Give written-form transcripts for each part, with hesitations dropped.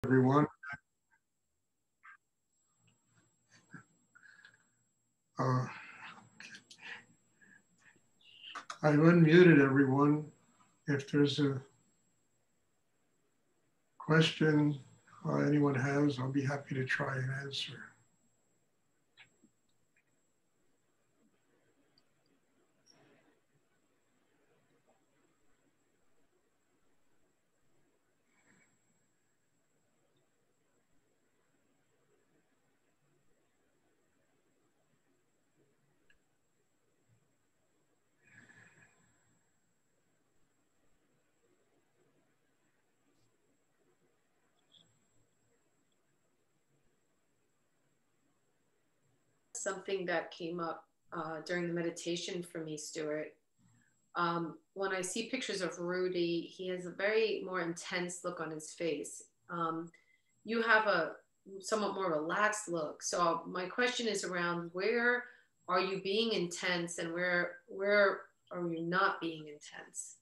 Everyone. Uh, I've unmuted everyone. If there's a question anyone has, I'll be happy to try and answer. Something that came up during the meditation for me, Stuart. When I see pictures of Rudy, he has a very more intense look on his face. You have a somewhat more relaxed look. So my question is around where are you being intense and where are you not being intense?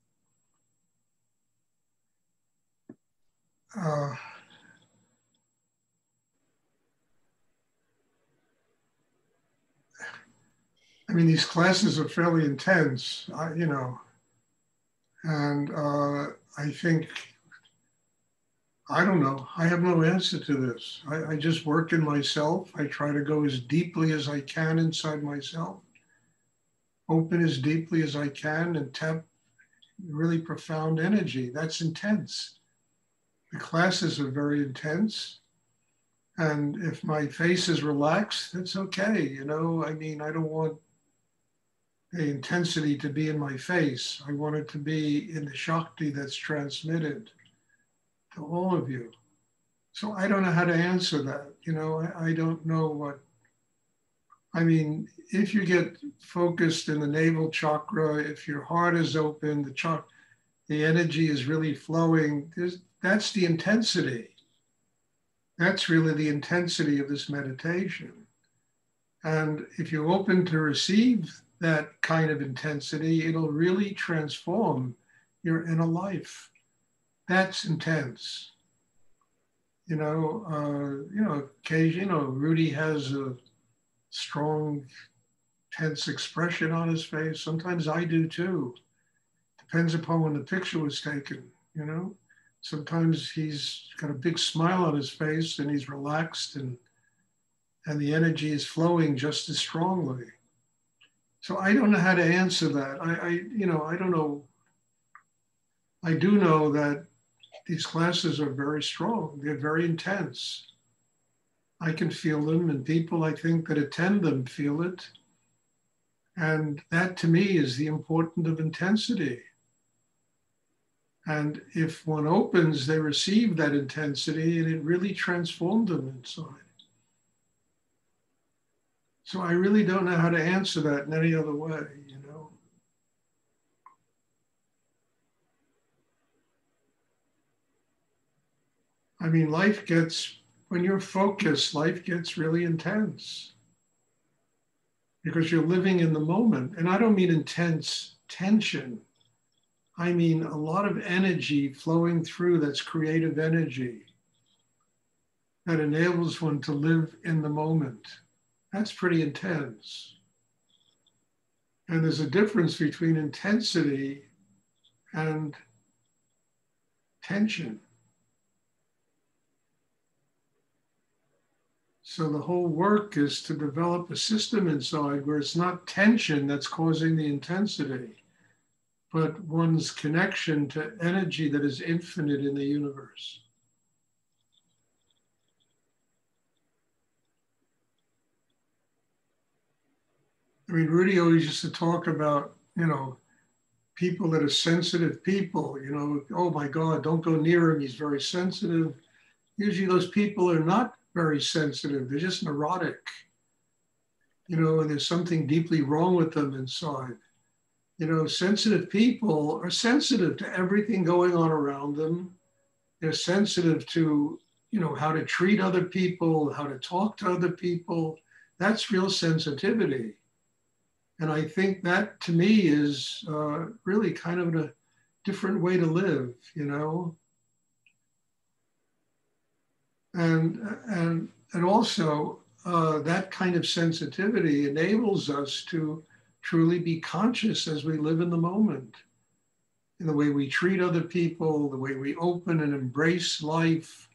I mean, these classes are fairly intense, and I think, I don't know, I have no answer to this. I just work in myself. I try to go as deeply as I can inside myself, open as deeply as I can, and tap really profound energy. That's intense. The classes are very intense. And if my face is relaxed, it's okay. I mean, I don't want the intensity to be in my face. I want it to be in the Shakti that's transmitted to all of you. So I don't know how to answer that. I don't know what, I mean, if you get focused in the navel chakra, if your heart is open, the energy is really flowing, that's the intensity. That's really the intensity of this meditation. And if you're open to receive that kind of intensity, it'll really transform your inner life. That's intense. Occasionally, Rudy has a strong, tense expression on his face. Sometimes I do too. Depends upon when the picture was taken. Sometimes he's got a big smile on his face and he's relaxed and the energy is flowing just as strongly. So I don't know how to answer that. I don't know. I do know that these classes are very strong. They're very intense. I can feel them, and people I think that attend them feel it. And that to me is the importance of intensity. And if one opens, they receive that intensity and it really transformed them inside. So I really don't know how to answer that in any other way. I mean, when you're focused, life gets really intense because you're living in the moment. And I don't mean intense tension. I mean a lot of energy flowing through that's creative energy that enables one to live in the moment. That's pretty intense. And there's a difference between intensity and tension. So the whole work is to develop a system inside where it's not tension that's causing the intensity, but one's connection to energy that is infinite in the universe. I mean, Rudy always used to talk about, people that are sensitive people, oh my God, don't go near him, he's very sensitive. Usually those people are not very sensitive, they're just neurotic, and there's something deeply wrong with them inside. Sensitive people are sensitive to everything going on around them. They're sensitive to, how to treat other people, how to talk to other people. That's real sensitivity. And I think that to me is really kind of a different way to live. And also that kind of sensitivity enables us to truly be conscious as we live in the moment, in the way we treat other people, the way we open and embrace life,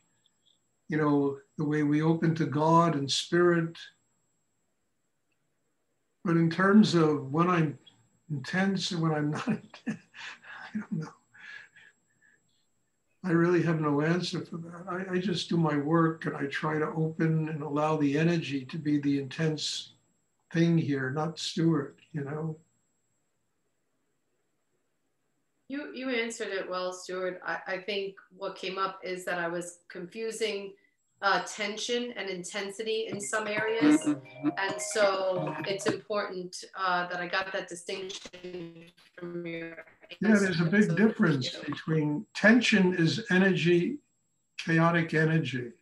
you know, the way we open to God and spirit. But in terms of when I'm intense and when I'm not, I don't know. I really have no answer for that. I just do my work and I try to open and allow the energy to be the intense thing here, not Stuart, you know. You answered it well, Stuart. I think what came up is that I was confusing tension and intensity in some areas. And so it's important that I got that distinction from your Yeah, answer. there's a big So difference between tension is energy, chaotic energy.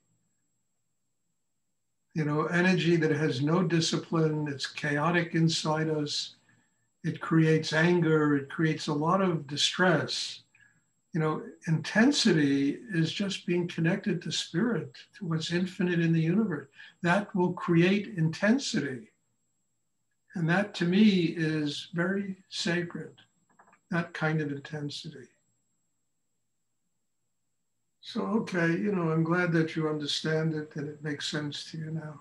You know, energy that has no discipline, it's chaotic inside us. It creates anger, it creates a lot of distress. You know, intensity is just being connected to spirit, to what's infinite in the universe. That will create intensity. And that to me is very sacred, that kind of intensity. So, okay, you know, I'm glad that you understand it and it makes sense to you now.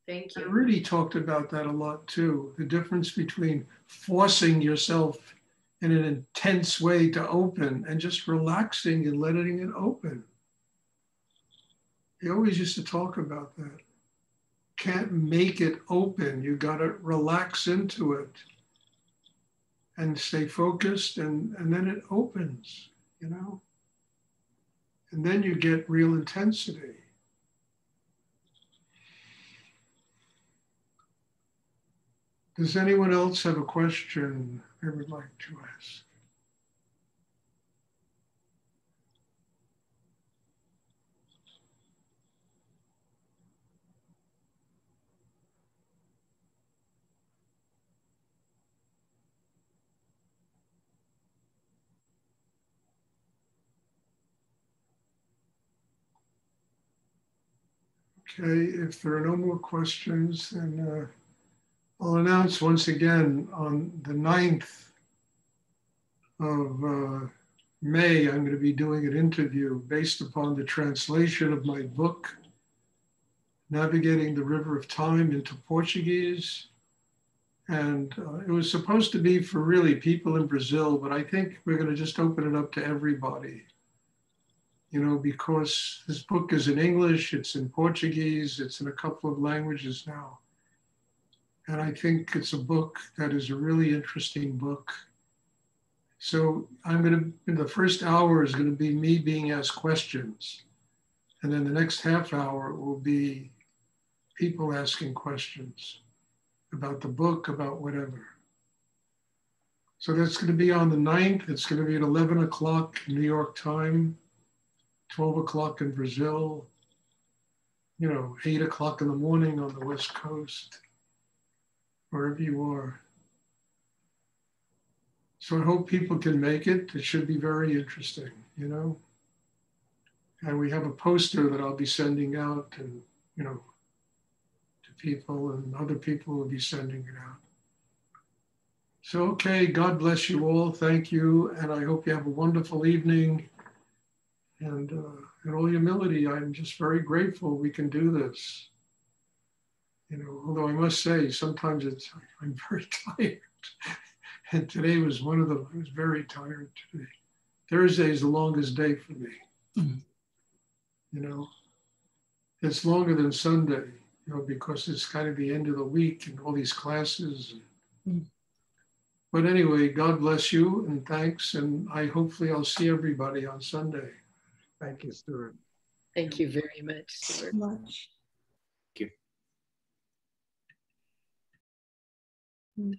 thank I you. really talked about that a lot too. The difference between forcing yourself in an intense way to open and just relaxing and letting it open. He always used to talk about that. Can't make it open. You got to relax into it and stay focused, and then it opens, you know? And then you get real intensity. Does anyone else have a question they would like to ask? Okay, if there are no more questions, then I'll announce once again on the 9th of May, I'm going to be doing an interview based upon the translation of my book, Navigating the River of Time, into Portuguese. And it was supposed to be for really people in Brazil, but I think we're going to just open it up to everybody, you know, because this book is in English, it's in Portuguese, it's in a couple of languages now. And I think it's a book that is a really interesting book. So I'm going to, in the first hour is going to be me being asked questions. And then the next half hour will be people asking questions about the book, about whatever. So that's going to be on the 9th. It's going to be at 11 o'clock New York time, 12 o'clock in Brazil, you know, 8 o'clock in the morning on the West Coast, wherever you are. So I hope people can make it. It should be very interesting, you know. And we have a poster that I'll be sending out and, you know, to people, and other people will be sending it out. So, okay, God bless you all. Thank you. And I hope you have a wonderful evening. And in all humility, I'm just very grateful we can do this. You know, although I must say, sometimes I'm very tired. And today was one of them. I was very tired today. Thursday is the longest day for me. You know, it's longer than Sunday, you know, because it's kind of the end of the week and all these classes. But anyway, God bless you and thanks. And hopefully I'll see everybody on Sunday. Thank you, Stuart. Thank you very much, Stuart. Much. Thank you.